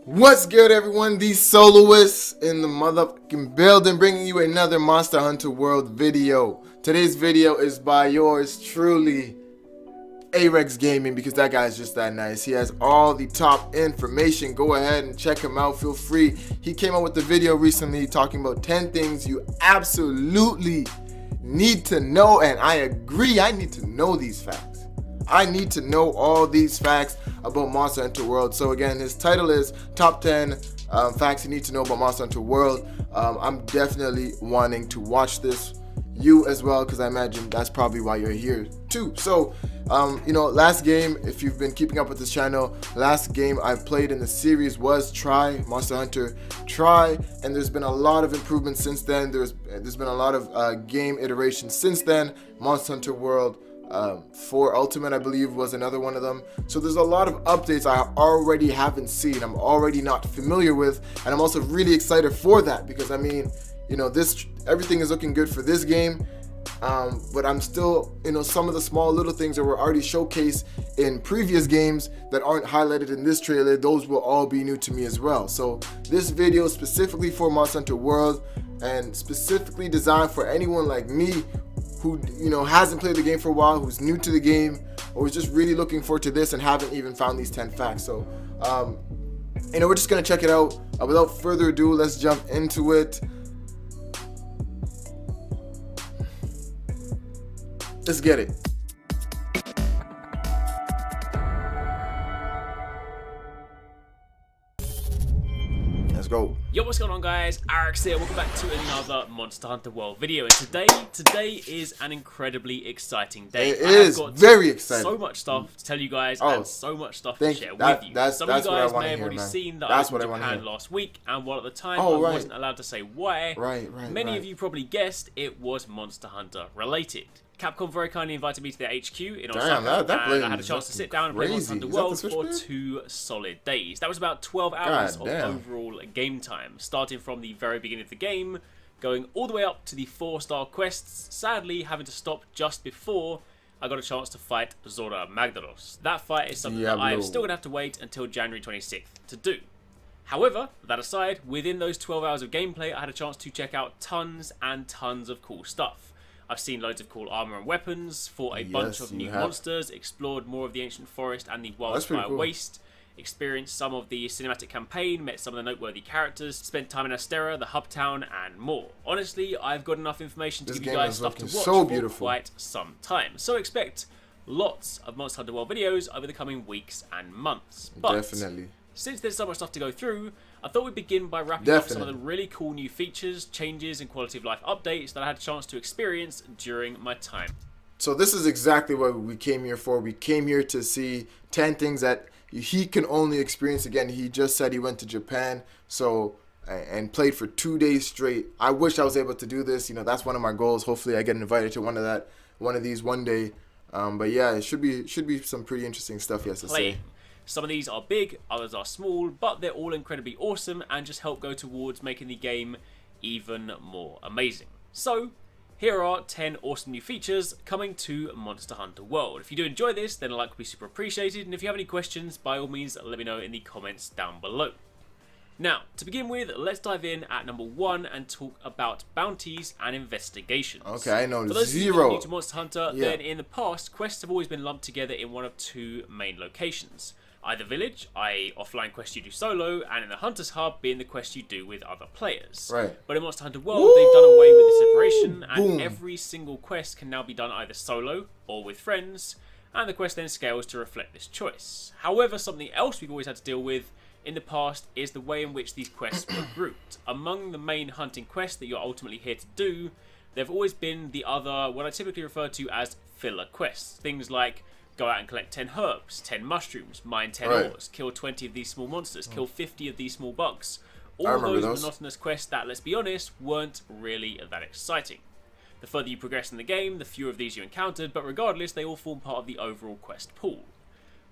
What's good, everyone? The Soloists in the motherfucking building, bringing you another Monster Hunter World video. Today's video is by yours truly, Arex Gaming, because that guy is just that nice. He has all the top information. Go ahead and check him out. Feel free. He came out with the video recently talking about 10 things you absolutely need to know, and I agree. I need to know these facts. I need to know all these facts about Monster Hunter World. So again, his title is Top 10 Facts You Need to Know About Monster Hunter World. I'm definitely wanting to watch this. You as well, because I imagine that's probably why you're here too. So, last game, if you've been keeping up with this channel, last game I've played in the series was Try, Monster Hunter Try, and there's been a lot of improvements since then. There's been a lot of game iterations since then. Monster Hunter World 4 Ultimate, I believe, was another one of them. So there's a lot of updates I already haven't seen, I'm already not familiar with, and I'm also really excited for that, because I mean, everything is looking good for this game, but I'm still, some of the small little things that were already showcased in previous games that aren't highlighted in this trailer, those will all be new to me as well. So this video is specifically for Monster Hunter World, and specifically designed for anyone like me who hasn't played the game for a while, who's new to the game, or is just really looking forward to this and haven't even found these 10 facts. So we're just gonna check it out. Without further ado, let's jump into it. Let's get it. Let's go. Yo, what's going on, guys? Arex here. Welcome back to another Monster Hunter World video. And today is an incredibly exciting day. It is very exciting. So much stuff to tell you guys, and so much stuff to share with you. Some of you guys may have already seen that I was in Japan last week, and while at the time I wasn't allowed to say why, many of you probably guessed it was Monster Hunter related. Capcom very kindly invited me to their HQ in Osaka, and I had a chance to sit down and play Monster Hunter World for 2 solid days. That was about 12 hours of overall game time, starting from the very beginning of the game, going all the way up to the 4-star quests, sadly having to stop just before I got a chance to fight Zora Magdaros. That fight is something that I'm still going to have to wait until January 26th to do. However, that aside, within those 12 hours of gameplay, I had a chance to check out tons and tons of cool stuff. I've seen loads of cool armor and weapons, fought a bunch of new monsters, explored more of the ancient forest and the wildfire waste, experienced some of the cinematic campaign, met some of the noteworthy characters, spent time in Astera, the hub town, and more. Honestly, I've got enough information to give you guys stuff to watch for quite some time. So expect lots of Monster Hunter World videos over the coming weeks and months. But since there's so much stuff to go through, I thought we'd begin by wrapping up some of the really cool new features, changes, and quality of life updates that I had a chance to experience during my time. So this is exactly what we came here for. We came here to see 10 things that he can only experience. Again, he just said he went to Japan and played for 2 days straight. I wish I was able to do this. That's one of my goals. Hopefully I get invited to one of these one day. But yeah, it should be some pretty interesting stuff he has to say. Some of these are big, others are small, but they're all incredibly awesome and just help go towards making the game even more amazing. So, here are 10 awesome new features coming to Monster Hunter World. If you do enjoy this, then a like would be super appreciated, and if you have any questions, by all means, let me know in the comments down below. Now, to begin with, let's dive in at number 1 and talk about bounties and investigations. Okay, I know. For those of you new to Monster Hunter, then in the past, quests have always been lumped together in one of 2 main locations. Either village, i.e. offline quest you do solo, and in the Hunter's Hub being the quest you do with other players. But in Monster Hunter World, they've done away with the separation, and every single quest can now be done either solo or with friends, and the quest then scales to reflect this choice. However, something else we've always had to deal with in the past is the way in which these quests were grouped. Among the main hunting quests that you're ultimately here to do, there have always been the other, what I typically refer to as filler quests. Things like go out and collect 10 herbs, 10 mushrooms, mine 10 ores, kill 20 of these small monsters, kill 50 of these small bugs. All of those monotonous quests that, let's be honest, weren't really that exciting. The further you progress in the game, the fewer of these you encountered, but regardless, they all form part of the overall quest pool.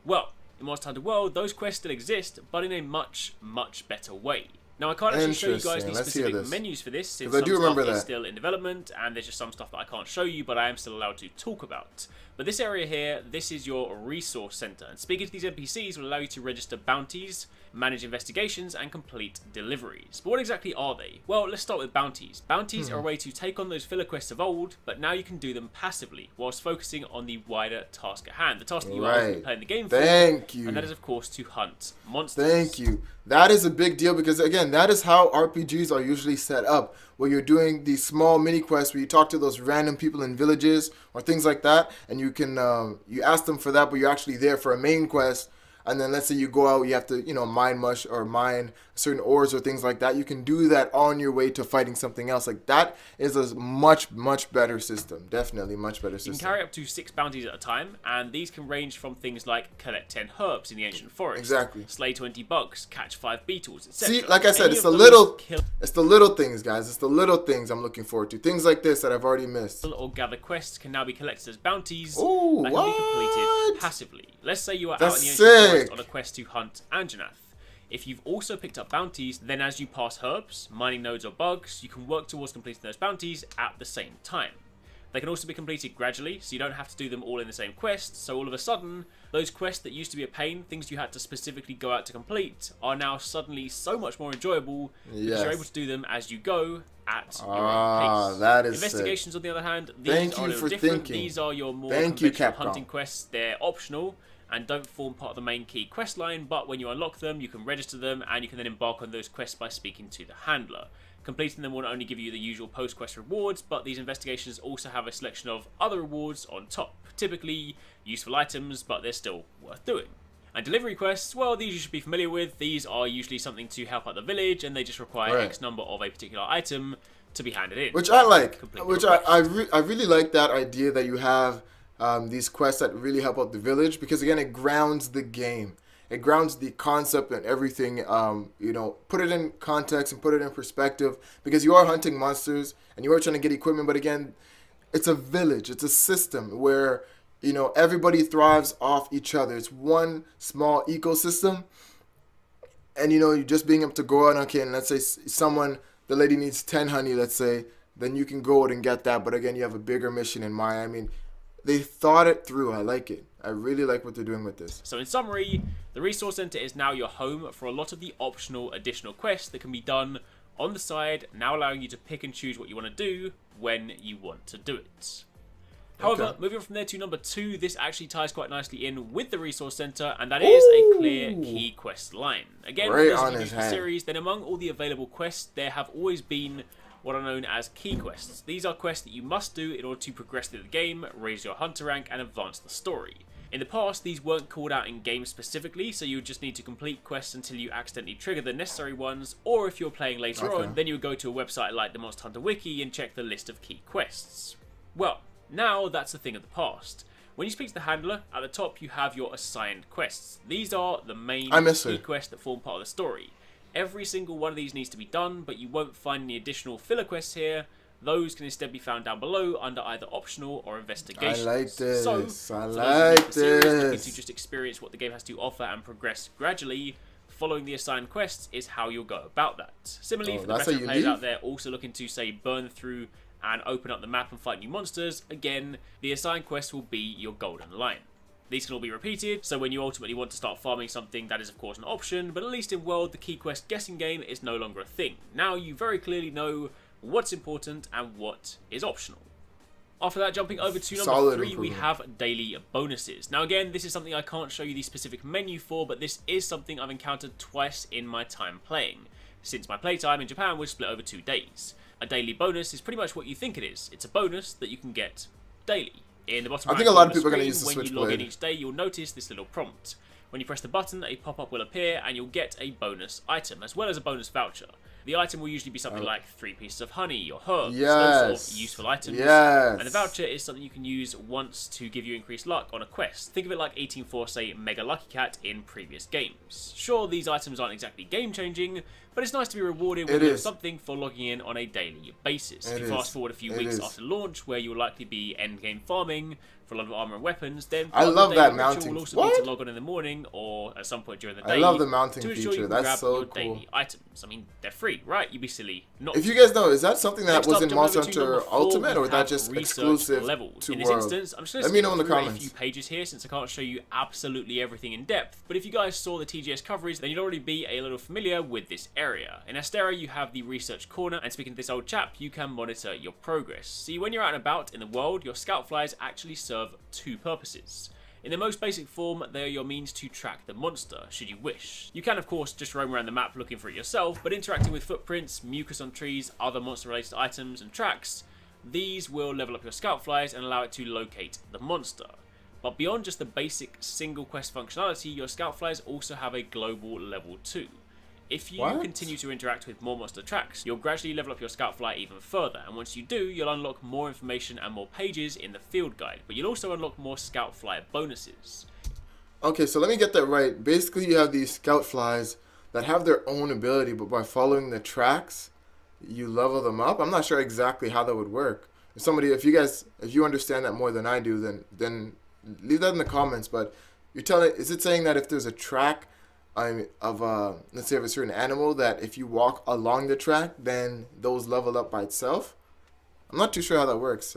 Well, in Monster Hunter World, those quests still exist, but in a much, much better way. Now, I can't actually show you guys the specific menus for this, since some stuff is still in development, and there's just some stuff that I can't show you, but I am still allowed to talk about. But this area here, this is your resource center, and speaking to these NPCs will allow you to register bounties, manage investigations, and complete deliveries. But what exactly are they? Well, let's start with bounties. Bounties are a way to take on those filler quests of old, but now you can do them passively, whilst focusing on the wider task at hand. The task that you are ultimately playing the game for. Thank you. And that is, of course, to hunt monsters. Thank you. That is a big deal because, again, that is how RPGs are usually set up, where you're doing these small mini quests where you talk to those random people in villages or things like that, and you can you ask them for that, but you're actually there for a main quest. And then let's say you go out, you have to, mine mush or mine certain ores or things like that. You can do that on your way to fighting something else. Like, that is a much, much better system. Definitely much better system. You can carry up to 6 bounties at a time, and these can range from things like collect 10 herbs in the ancient forest. Exactly. Slay 20 bugs, catch 5 beetles, etc. See, like I said, it's the little things, guys. It's the little things I'm looking forward to. Things like this that I've already missed. Or gather quests can now be collected as bounties Ooh, that can be completed passively. Let's say you are out in the ancient forest on a quest to hunt Anjanath. If you've also picked up bounties, then as you pass herbs, mining nodes or bugs, you can work towards completing those bounties at the same time. They can also be completed gradually, so you don't have to do them all in the same quest, so all of a sudden, those quests that used to be a pain, things you had to specifically go out to complete, are now suddenly so much more enjoyable because you're able to do them as you go at your own pace. That is Investigations, sick. On the other hand, these are a little different. These are your more conventional hunting quests. They're optional and don't form part of the main key quest line, but when you unlock them, you can register them, and you can then embark on those quests by speaking to the handler. Completing them will not only give you the usual post-quest rewards, but these investigations also have a selection of other rewards on top. Typically useful items, but they're still worth doing. And delivery quests, well, these you should be familiar with. These are usually something to help out the village, and they just require X number of a particular item to be handed in. Which I like. Which I really like that idea that you have these quests that really help out the village, because again, it grounds the game. It grounds the concept and everything, put it in context and put it in perspective, because you are hunting monsters and you are trying to get equipment, but again, it's a village, it's a system where, everybody thrives off each other. It's one small ecosystem, and, you just being able to go out, and let's say the lady needs 10 honey, let's say, then you can go out and get that, but again, you have a bigger mission in mind. I mean, they thought it through. I like it. I really like what they're doing with this. So in summary, the Resource Center is now your home for a lot of the optional additional quests that can be done on the side, now allowing you to pick and choose what you want to do when you want to do it. However, moving on from there to number 2, this actually ties quite nicely in with the Resource Center, and that is a clear key quest line. Again, for this series, then among all the available quests, there have always been what are known as key quests. These are quests that you must do in order to progress through the game, raise your hunter rank, and advance the story. In the past, these weren't called out in game specifically, so you would just need to complete quests until you accidentally trigger the necessary ones, or if you're playing later on, then you would go to a website like the Monster Hunter Wiki and check the list of key quests. Well, now that's a thing of the past. When you speak to the handler, at the top you have your assigned quests. These are the main key quests that form part of the story. Every single one of these needs to be done, but you won't find any additional filler quests here. Those can instead be found down below under either optional or investigations. I like this. So, looking to just experience what the game has to offer and progress gradually, following the assigned quests is how you'll go about that. Similarly, for the veteran players out there also looking to, say, burn through and open up the map and fight new monsters, again, the assigned quest will be your golden line. These can all be repeated, so when you ultimately want to start farming something, that is of course an option, but at least in World, the key quest guessing game is no longer a thing. Now you very clearly know what's important and what is optional. After that, jumping over to number 3, we have daily bonuses. Now again, this is something I can't show you the specific menu for, but this is something I've encountered twice in my time playing, since my playtime in Japan was split over 2 days. A daily bonus is pretty much what you think it is. It's a bonus that you can get daily. In the bottom right corner of the screen, when you log in each day, you'll notice this little prompt. When you press the button, a pop-up will appear and you'll get a bonus item, as well as a bonus voucher. The item will usually be something like 3 pieces of honey or herbs, those sort of useful items. And the voucher is something you can use once to give you increased luck on a quest. Think of it like 18 for, say, Mega Lucky Cat in previous games. Sure, these items aren't exactly game-changing, but it's nice to be rewarded with something for logging in on a daily basis. If you fast forward a few weeks after launch, where you'll likely be endgame farming for a lot of armor and weapons, then I love that mounting. Will also be to log on in the morning or at some point during the day. I love the mounting to ensure feature. You can That's grab so your cool. daily items. I mean, they're free, right? You'd be silly not. If you guys know, is that something that was in Monster Hunter Ultimate, or is that just exclusive levels. to In this World? instance, I'm just going to Let me know in the comments. a few pages here since I can't show you absolutely everything in depth. But if you guys saw the TGS coverage, then you'd already be a little familiar with this area. In Astera, you have the research corner, and speaking to this old chap, you can monitor your progress. See, when you're out and about in the world, your scout flies actually serve two purposes. In the most basic form, they are your means to track the monster, should you wish. You can, of course, just roam around the map looking for it yourself, but interacting with footprints, mucus on trees, other monster-related items, and tracks, these will level up your scout flies and allow it to locate the monster. But beyond just the basic single quest functionality, your scout flies also have a global level 2. If you continue to interact with more monster tracks, you'll gradually level up your scout fly even further, and once you do, you'll unlock more information and more pages in the field guide, but you'll also unlock more scout fly bonuses. Okay, so let me get that right. Basically, you have these scout flies that have their own ability, but by following the tracks, you level them up. I'm not sure exactly how that would work. If you understand that more than I do, then leave that in the comments. But is it saying that if there's a track let's say of a certain animal, that if you walk along the track, then those level up by itself? I'm not too sure how that works.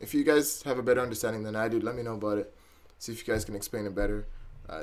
If you guys have a better understanding than I do, let me know about it. See if you guys can explain it better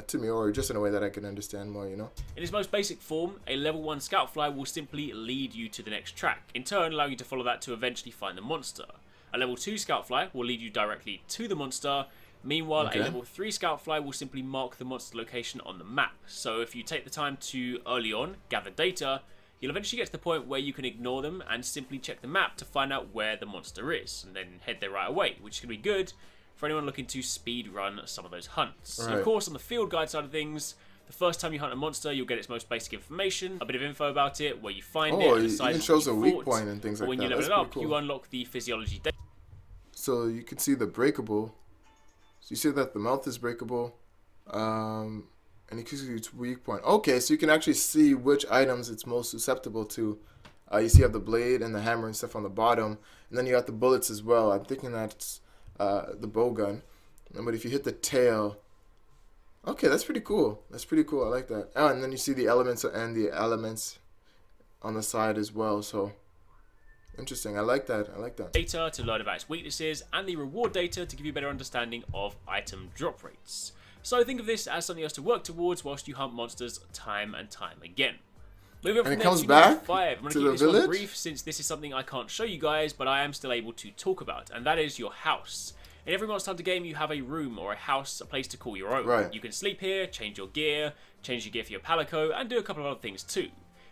to me, or just in a way that I can understand more, you know? In its most basic form, a level 1 scout fly will simply lead you to the next track, in turn allowing you to follow that to eventually find the monster. A level 2 scout fly will lead you directly to the monster. Meanwhile, a level 3 scout fly will simply mark the monster location on the map. So if you take the time to, early on, gather data, you'll eventually get to the point where you can ignore them and simply check the map to find out where the monster is, and then head there right away, which is going to be good for anyone looking to speed run some of those hunts. Right. And of course, on the field guide side of things, the first time you hunt a monster, you'll get its most basic information, a bit of info about it, where you find it, and the size even shows a weak point and things like that. When you level it up, you unlock the physiology data. So you can see the breakable. So you see that the mouth is breakable, and you can see its weak point. Okay, so you can actually see which items it's most susceptible to. You see you have the blade and the hammer and stuff on the bottom, and then you got the bullets as well. I'm thinking that's the bow gun. But if you hit the tail, okay, that's pretty cool. That's pretty cool. I like that. Oh, and then you see the elements and the elements on the side as well. So interesting. I like that. I like that. Data to learn about its weaknesses, and the reward data to give you a better understanding of item drop rates. So think of this as something else to work towards whilst you hunt monsters time and time again. Moving on from and it there comes to back 5. I'm going to keep this one brief since this is something I can't show you guys, but I am still able to talk about, and that is your house. In every Monster Hunter game, you have a room or a house, a place to call your own. Right. You can sleep here, change your gear for your palico, and do a couple of other things too.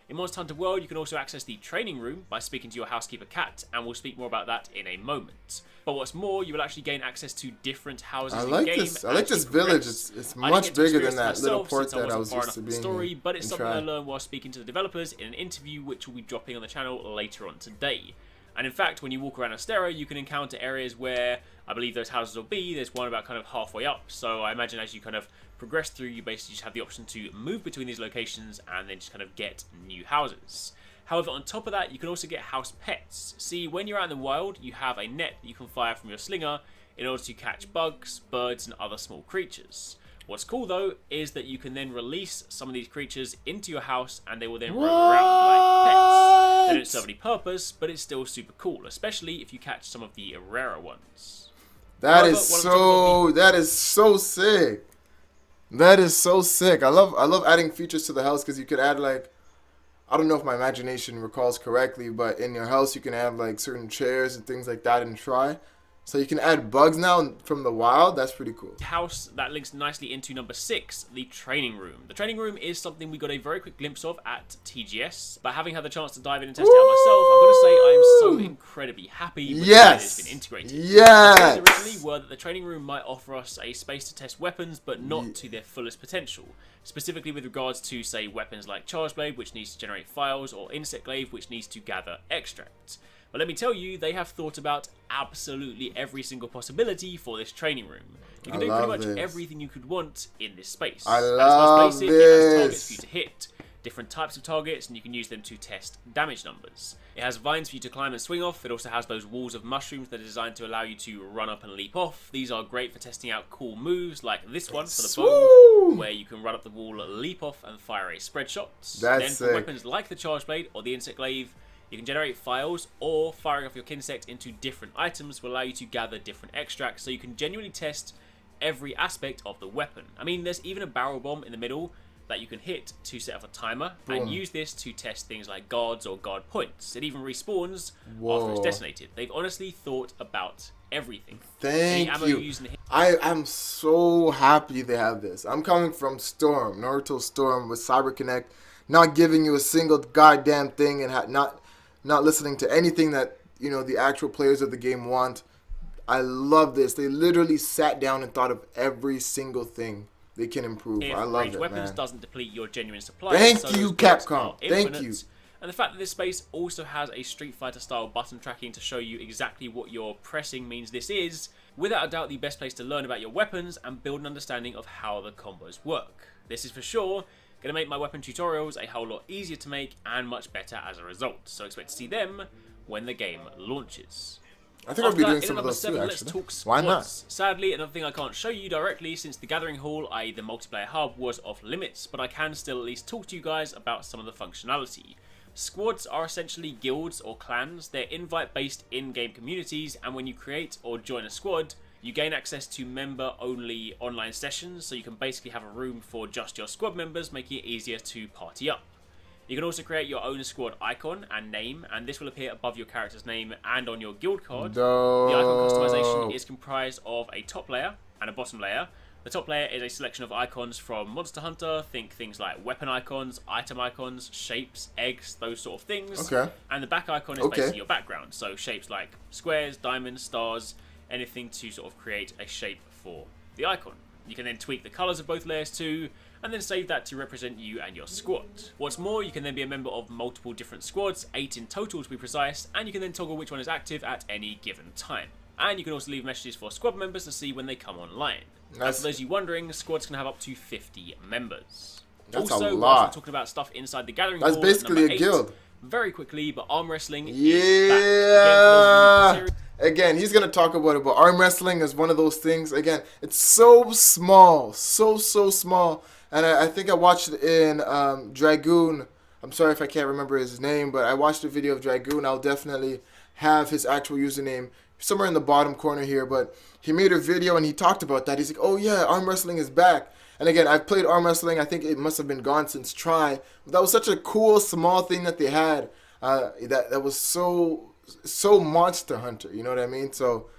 In Monster Hunter World, you can also access the training room by speaking to your housekeeper cat, and we'll speak more about that in a moment. But what's more, you will actually gain access to different houses in game. I like this village. It's much bigger than that little port that I was used to being story, but it's something I learned while speaking to the developers in an interview which will be dropping on the channel later on today. And in fact, when you walk around Astera, you can encounter areas where I believe those houses will be. There's one about kind of halfway up. So I imagine as you kind of progress through, you basically just have the option to move between these locations and then just kind of get new houses. However, on top of that, you can also get house pets. See, when you're out in the wild, you have a net that you can fire from your slinger in order to catch bugs, birds, and other small creatures. What's cool though is that you can then release some of these creatures into your house and they will then roam around like pets. They don't serve any purpose, but it's still super cool, especially if you catch some of the rarer ones. That is so sick. That is so sick. I love adding features to the house because you could add like, I don't know if my imagination recalls correctly, but in your house you can have like certain chairs and things like that and try. So you can add bugs now from the wild. That's pretty cool. House that links nicely into number 6, the training room. The training room is something we got a very quick glimpse of at TGS, but having had the chance to dive in and test it out myself, I've got to say I am so incredibly happy with the way it's been integrated. Yes. The theories originally were that the training room might offer us a space to test weapons, but not to their fullest potential. Specifically with regards to, say, weapons like Charge Blade, which needs to generate files, or Insect Glaive, which needs to gather extracts. But let me tell you, they have thought about absolutely every single possibility for this training room. You can do pretty much everything you could want in this space. I love this. It has targets for you to hit, different types of targets, and you can use them to test damage numbers. It has vines for you to climb and swing off. It also has those walls of mushrooms that are designed to allow you to run up and leap off. These are great for testing out cool moves like this one for the bow, where you can run up the wall, leap off, and fire a spread shot. Then for weapons like the charge blade or the insect glaive, you can generate files, or firing off your kinsect into different items will allow you to gather different extracts, so you can genuinely test every aspect of the weapon. I mean, there's even a barrel bomb in the middle that you can hit to set off a timer and use this to test things like guards or guard points. It even respawns after it's detonated. They've honestly thought about everything. Thank you. I'm so happy they have this. I'm coming from Storm, Naruto Storm with Cyber Connect, not giving you a single goddamn thing and not listening to anything that, you know, the actual players of the game want. I love this. They literally sat down and thought of every single thing they can improve. I love it, weapons man. Doesn't deplete your genuine supply. Thank you, Capcom. Thank you. And the fact that this space also has a Street Fighter style button tracking to show you exactly what you're pressing means this is, without a doubt, the best place to learn about your weapons and build an understanding of how the combos work. This is for sure going to make my weapon tutorials a whole lot easier to make and much better as a result. So expect to see them when the game launches. I think I'll be doing some of those too, actually. Let's talk squads. Why not? Sadly, another thing I can't show you directly since the Gathering Hall, i.e. the multiplayer hub, was off limits, but I can still at least talk to you guys about some of the functionality. Squads are essentially guilds or clans. They're invite-based in-game communities, and when you create or join a squad, you gain access to member-only online sessions, so you can basically have a room for just your squad members, making it easier to party up. You can also create your own squad icon and name, and this will appear above your character's name and on your guild card. The icon customization is comprised of a top layer and a bottom layer. The top layer is a selection of icons from Monster Hunter. Think things like weapon icons, item icons, shapes, eggs, those sort of things. Okay. And the back icon is basically your background, so shapes like squares, diamonds, stars, anything to sort of create a shape for the icon. You can then tweak the colours of both layers too, and then save that to represent you and your squad. What's more, you can then be a member of multiple different squads, 8 in total to be precise, and you can then toggle which one is active at any given time. And you can also leave messages for squad members to see when they come online. And for those of you wondering, squads can have up to 50 members. That's also, a lot. We're talking about stuff inside the Gathering Hall. That's basically a 8, guild. Very quickly, but arm wrestling is back. Again, he's going to talk about it, but arm wrestling is one of those things. Again, it's so small, so small. And I think I watched it in Dragoon. I'm sorry if I can't remember his name, but I watched a video of Dragoon. I'll definitely have his actual username somewhere in the bottom corner here. But he made a video and he talked about that. He's like, oh yeah, arm wrestling is back. And again, I've played arm wrestling. I think it must have been gone since Try. But that was such a cool, small thing that they had. That was so Monster Hunter. You know what I mean? So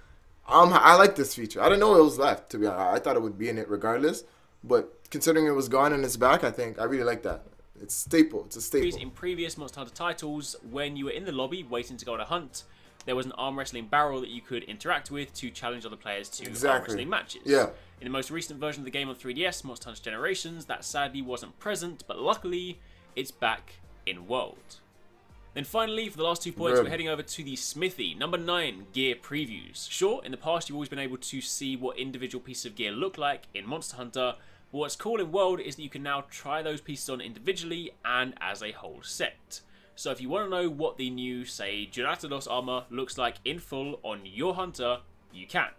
I like this feature. I didn't know it was left, to be honest. I thought it would be in it regardless. But considering it was gone and it's back, I think I really like that. It's staple. It's a staple. In previous Monster Hunter titles, when you were in the lobby waiting to go on a hunt, there was an arm wrestling barrel that you could interact with to challenge other players to arm wrestling matches. Yeah. In the most recent version of the game on 3DS, Monster Hunter Generations, that sadly wasn't present, but luckily, it's back in World. Then finally, for the last 2 points, we're heading over to the Smithy. Number 9, gear previews. Sure, in the past, you've always been able to see what individual pieces of gear look like in Monster Hunter, but what's cool in World is that you can now try those pieces on individually and as a whole set. So if you want to know what the new, say, Duratados armor looks like in full on your Hunter, you can.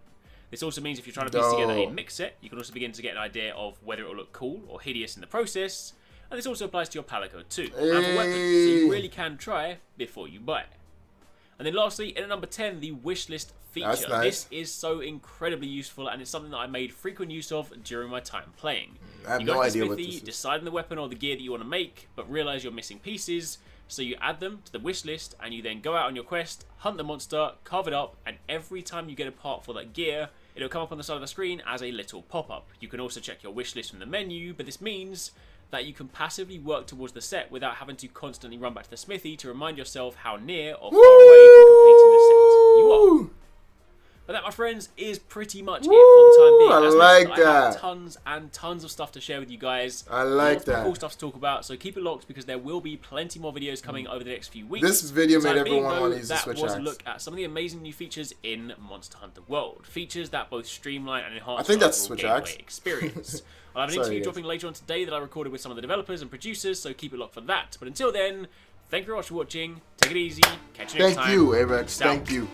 This also means if you're trying to piece together a mix set, you can also begin to get an idea of whether it will look cool or hideous in the process. And this also applies to your palico too, and for weapons, so you really can try before you buy. And then lastly, in at number 10, the wishlist feature. That's nice. This is so incredibly useful, and it's something that I made frequent use of during my time playing. I have you no go to idea Smithy, what this is. decide on the weapon or the gear that you want to make, but realize you're missing pieces, so you add them to the wish list, and you then go out on your quest, hunt the monster, carve it up, and every time you get a part for that gear, it'll come up on the side of the screen as a little pop-up. You can also check your wish list from the menu, but this means that you can passively work towards the set without having to constantly run back to the smithy to remind yourself how near or far away from completing the set you are. But that, my friends, is pretty much it for the time being. I like that. I have tons and tons of stuff to share with you guys. I like that. Cool stuff to talk about. So keep it locked because there will be plenty more videos coming over the next few weeks. This video made everyone want to use the Switch axe. That was a look at some of the amazing new features in Monster Hunter World. Features that both streamline and enhance the Switch gameplay experience. I'll have an interview dropping later on today that I recorded with some of the developers and producers, so keep it locked for that. But until then, thank you very much for watching. Take it easy. Catch you next time. Thank you, A-Rex. Thank you.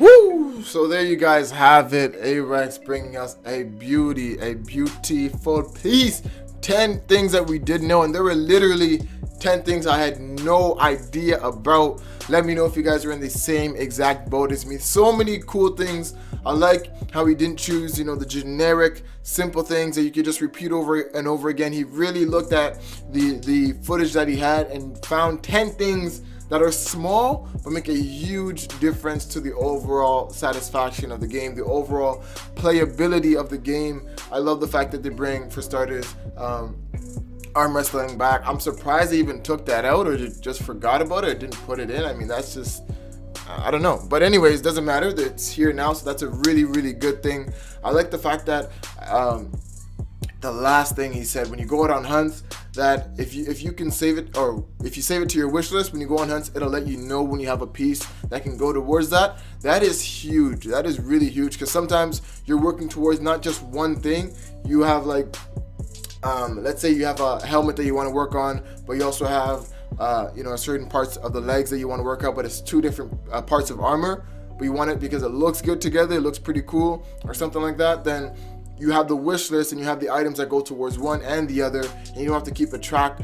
Woo! So there you guys have it. A-Rex bringing us a beautiful piece. 10 things that we didn't know, and there were literally 10 things I had no idea about. Let me know if you guys are in the same exact boat as me. So many cool things. I like how he didn't choose, you know, the generic, simple things that you could just repeat over and over again. He really looked at the footage that he had and found 10 things that are small but make a huge difference to the overall satisfaction of the game, the overall playability of the game. I love the fact that they bring, for starters, arm wrestling back. I'm surprised they even took that out or just forgot about it or didn't put it in. I mean, that's just, I don't know. But anyways, doesn't matter. It's here now, so that's a really, really good thing. I like the fact that the last thing he said, when you go out on hunts, that if you can save it, or if you save it to your wish list when you go on hunts, it'll let you know when you have a piece that can go towards that. That is huge. That is really huge, because sometimes you're working towards not just one thing. You have like, let's say you have a helmet that you want to work on, but you also have certain parts of the legs that you want to work out, but it's two different parts of armor, but you want it because it looks good together, it looks pretty cool or something like that. Then you have the wish list and you have the items that go towards one and the other, and you don't have to keep track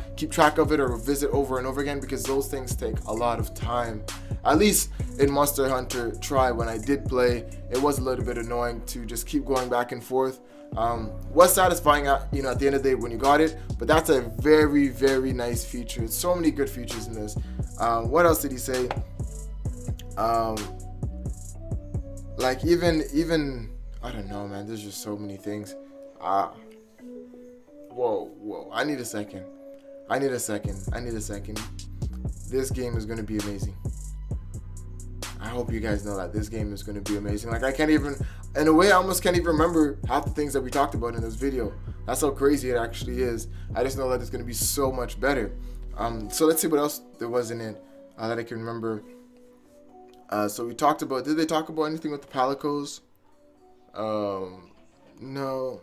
of it or visit over and over again, because those things take a lot of time. At least in Monster Hunter Tri, when I did play, it was a little bit annoying to just keep going back and forth. Was satisfying at the end of the day when you got it, but that's a very, very nice feature. So many good features in this. What else did he say? Like even I don't know, man. There's just so many things. Whoa. I need a second. This game is gonna be amazing. I hope you guys know that this game is gonna be amazing. Like, I can't even, in a way, I almost can't even remember half the things that we talked about in this video. That's how crazy it actually is. I just know that it's gonna be so much better. So let's see what else there was in it that I can remember. So we talked about, did they talk about anything with the palicos? No.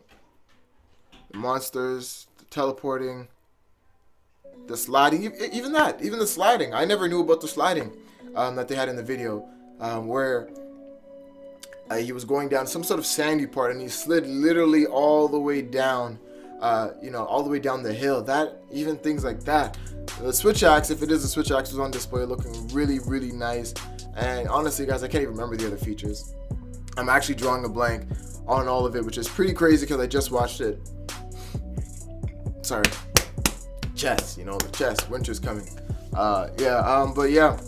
The monsters, the teleporting, the sliding, even the sliding. I never knew about the sliding that they had in the video, where he was going down some sort of sandy part and he slid literally all the way down, all the way down the hill. That, even things like that. The Switch axe, if it is a Switch axe, was on display looking really, really nice. And honestly, guys, I can't even remember the other features. I'm actually drawing a blank on all of it, which is pretty crazy because I just watched it. Sorry. Chess, the chess. Winter's coming. But yeah.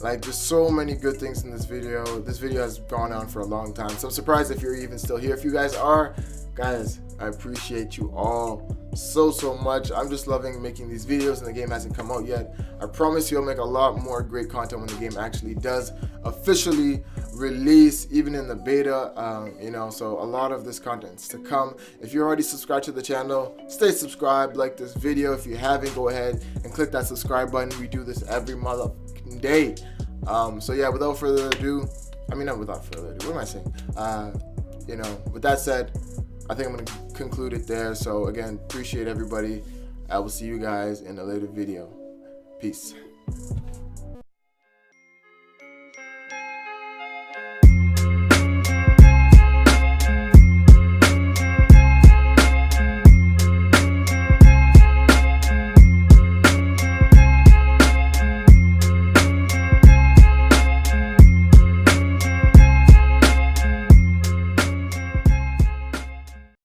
Like, there's so many good things in this video. This video has gone on for a long time, so I'm surprised if you're even still here. If you guys are, guys, I appreciate you all so much. I'm just loving making these videos, and the game hasn't come out yet. I promise you I'll make a lot more great content when the game actually does officially release, even in the beta. So a lot of this content's to come. If you're already subscribed to the channel, stay subscribed. Like this video. If you haven't, go ahead and click that subscribe button. We do this every motherfucking day. So yeah, without further ado, not without further ado, what am I saying? With that said, I think I'm going to conclude it there. So again, appreciate everybody. I will see you guys in a later video. Peace.